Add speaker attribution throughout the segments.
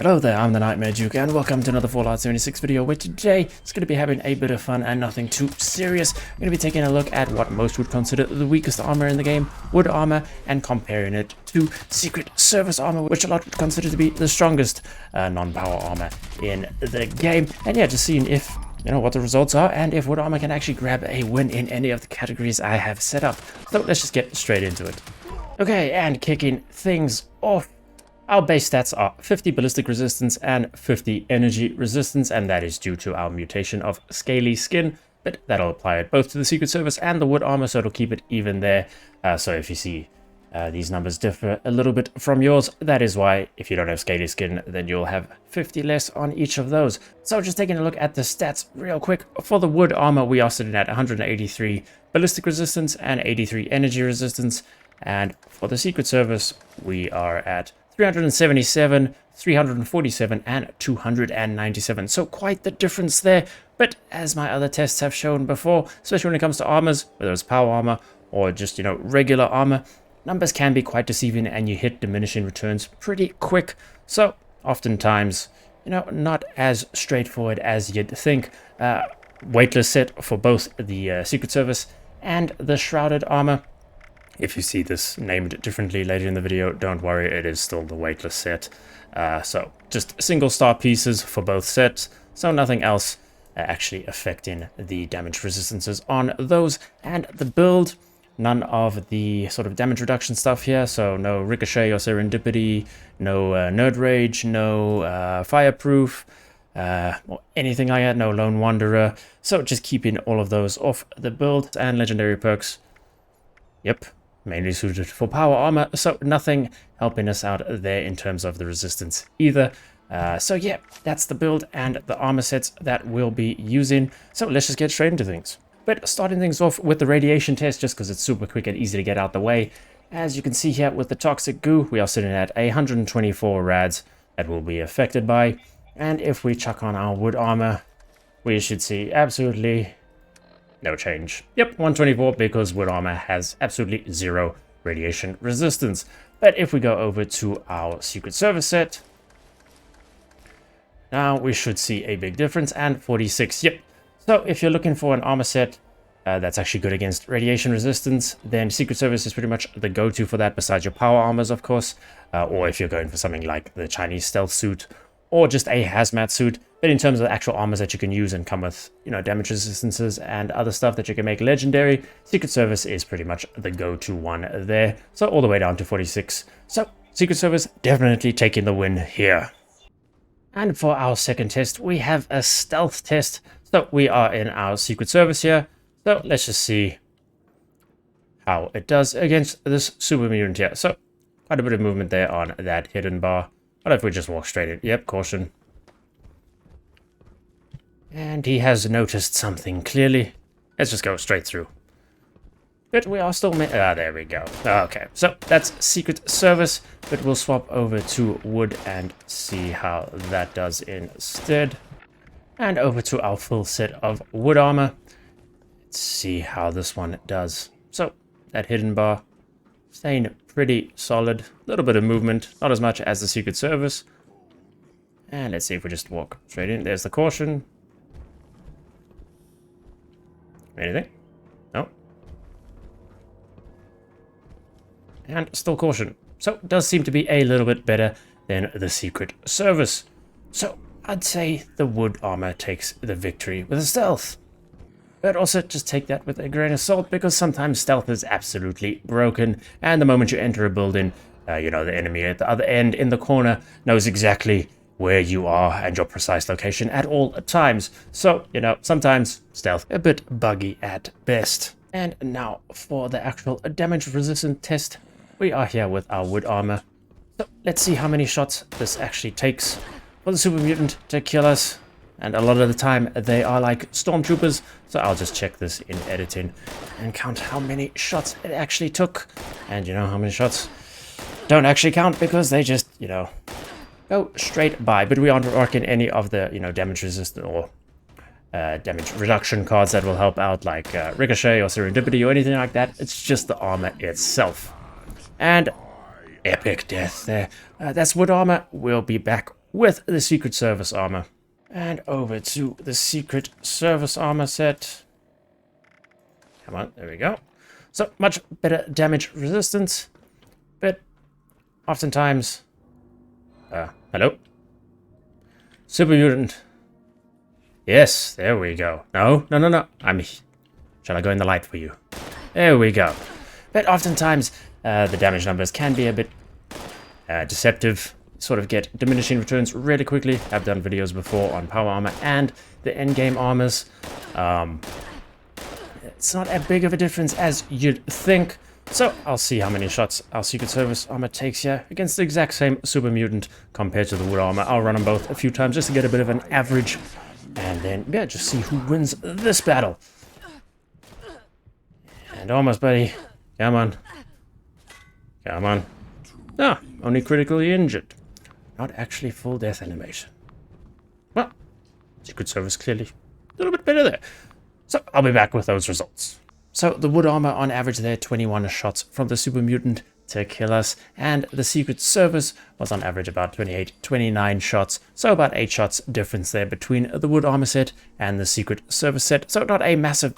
Speaker 1: Hello there, I'm the Nightmare Duke, and welcome to another Fallout 76 video, where today it's going to be having a bit of fun and nothing too serious. I'm going to be taking a look at what most would consider the weakest armor in the game, wood armor, and comparing it to Secret Service armor, which a lot would consider to be the strongest non-power armor in the game. And yeah, just seeing if, what the results are, and if wood armor can actually grab a win in any of the categories I have set up. So let's just get straight into it. Okay, and kicking things off, our base stats are 50 ballistic resistance and 50 energy resistance, and that is due to our mutation of scaly skin, but that'll apply it both to the Secret Service and the wood armor, so it'll keep it even there. So if you see these numbers differ a little bit from yours, that is why. If you don't have scaly skin, then you'll have 50 less on each of those. So just taking a look at the stats real quick. For the wood armor, we are sitting at 183 ballistic resistance and 83 energy resistance, and for the Secret Service, we are at 377, 347, and 297. So quite the difference there. But as my other tests have shown before, especially when it comes to armors, whether it's power armor or just, regular armor, numbers can be quite deceiving and you hit diminishing returns pretty quick. So oftentimes, not as straightforward as you'd think. Weightless set for both the Secret Service and the shrouded armor. If you see this named differently later in the video, don't worry, it is still the weightless set. So just single star pieces for both sets, so nothing else actually affecting the damage resistances on those. And the build, none of the sort of damage reduction stuff here, so no ricochet or serendipity, no nerd rage, no fireproof, or anything like that, no lone wanderer. So just keeping all of those off the build. And legendary perks, yep, mainly suited for power armor, so nothing helping us out there in terms of the resistance either. So yeah, that's the build and the armor sets that we'll be using. So let's just get straight into things. But starting things off with the radiation test, just because it's super quick and easy to get out the way. As you can see here with the toxic goo, we are sitting at 124 rads that will be affected by. And if we chuck on our wood armor, we should see absolutely no change. Yep, 124, because wood armor has absolutely zero radiation resistance. But if we go over to our Secret Service set, now we should see a big difference, and 46, yep. So if you're looking for an armor set that's actually good against radiation resistance, then Secret Service is pretty much the go-to for that, besides your power armors, of course. Or if you're going for something like the Chinese stealth suit, or just a hazmat suit. But in terms of the actual armors that you can use and come with, damage resistances and other stuff that you can make legendary, Secret Service is pretty much the go-to one there. So all the way down to 46. So Secret Service definitely taking the win here. And for our second test, we have a stealth test. So we are in our Secret Service here. So let's just see how it does against this super mutant here. So quite a bit of movement there on that hidden bar. What if we just walk straight in? Yep, caution. And he has noticed something clearly. Let's just go straight through. But we are still... there we go. Okay, so that's Secret Service. But we'll swap over to wood and see how that does instead. And over to our full set of wood armor. Let's see how this one does. So, that hidden bar staying pretty solid. A little bit of movement, not as much as the Secret Service. And let's see if we just walk straight in. There's the caution. Anything? No. And still caution. So it does seem to be a little bit better than the Secret Service. So I'd say the wood armor takes the victory with a stealth. But also just take that with a grain of salt, because sometimes stealth is absolutely broken. And the moment you enter a building, the enemy at the other end in the corner knows exactly where you are and your precise location at all times. So, sometimes stealth a bit buggy at best. And now for the actual damage resistant test, we are here with our wood armor. So let's see how many shots this actually takes for the super mutant to kill us. And a lot of the time they are like stormtroopers, so I'll just check this in editing and count how many shots it actually took. And how many shots don't actually count, because they just, go straight by. But we aren't rocking any of the, damage resistant or damage reduction cards that will help out, like ricochet or serendipity or anything like that. It's just the armor itself. And epic death there. That's wood armor. We'll be back with the Secret Service armor. And over to the Secret Service armor set. Come on, there we go. So, much better damage resistance, but oftentimes... hello? Super Mutant. Yes, there we go. No. Shall I go in the light for you? There we go. But oftentimes, the damage numbers can be a bit deceptive. Sort of get diminishing returns really quickly. I've done videos before on power armor and the endgame armors. It's not as big of a difference as you'd think. So I'll see how many shots our Secret Service armor takes here against the exact same Super Mutant compared to the wood armor. I'll run them both a few times just to get a bit of an average. And then, yeah, just see who wins this battle. And almost, buddy. Come on. Come on. Ah, only critically injured. Not actually full death animation. Well, Secret Service clearly a little bit better there. So I'll be back with those results. So the wood armor on average there, 21 shots from the Super Mutant to kill us. And the Secret Service was on average about 28, 29 shots. So about 8 shots difference there between the wood armor set and the Secret Service set. So not a massive,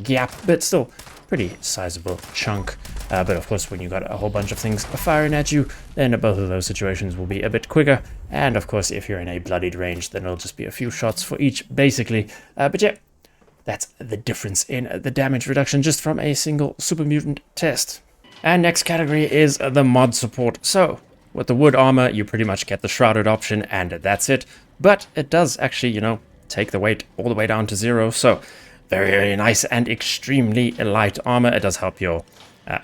Speaker 1: gap, but still pretty sizable chunk. But of course, when you got a whole bunch of things firing at you, then both of those situations will be a bit quicker. And of course, if you're in a bloodied range, then it'll just be a few shots for each, basically. But yeah, that's the difference in the damage reduction just from a single Super Mutant test. And next category is the mod support. So with the wood armor, you pretty much get the shrouded option, and that's it. But it does actually, take the weight all the way down to 0. So very, very nice and extremely light armor. It does help your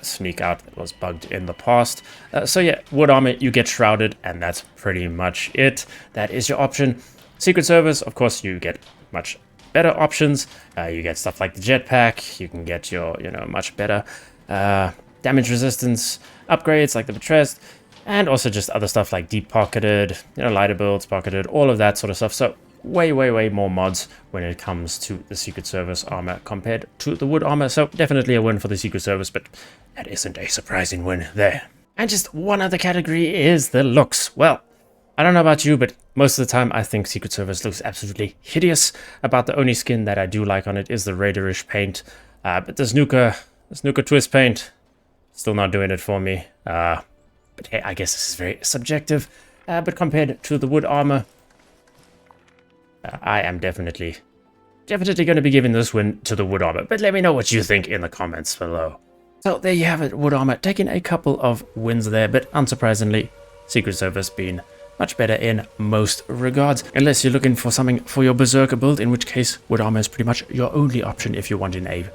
Speaker 1: sneak out that was bugged in the past. So yeah, wood armor, you get shrouded, and that's pretty much it. That is your option. Secret Service, of course, you get much better options. You get stuff like the jetpack. You can get your, much better damage resistance upgrades like the Betrayed, and also just other stuff like deep pocketed, lighter builds, pocketed, all of that sort of stuff. So way, way, way more mods when it comes to the Secret Service armor compared to the wood armor. So definitely a win for the Secret Service, but that isn't a surprising win there. And just one other category is the looks. Well, I don't know about you, but most of the time I think Secret Service looks absolutely hideous. About the only skin that I do like on it is the Raiderish paint. But the Snooker Twist paint, still not doing it for me. But hey, I guess this is very subjective. But compared to the wood armor, I am definitely going to be giving this win to the wood armor. But let me know what you think in the comments below. So there you have it, wood armor taking a couple of wins there, but unsurprisingly, Secret Service being much better in most regards, unless you're looking for something for your Berserker build, in which case wood armor is pretty much your only option if you're wanting a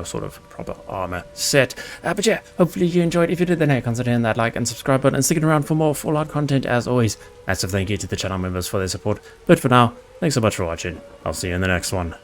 Speaker 1: sort of proper armor set. But yeah, hopefully you enjoyed. If you did, then hey, consider hitting that like and subscribe button and sticking around for more Fallout content. As always, massive thank you to the channel members for their support. But for now, thanks so much for watching. I'll see you in the next one.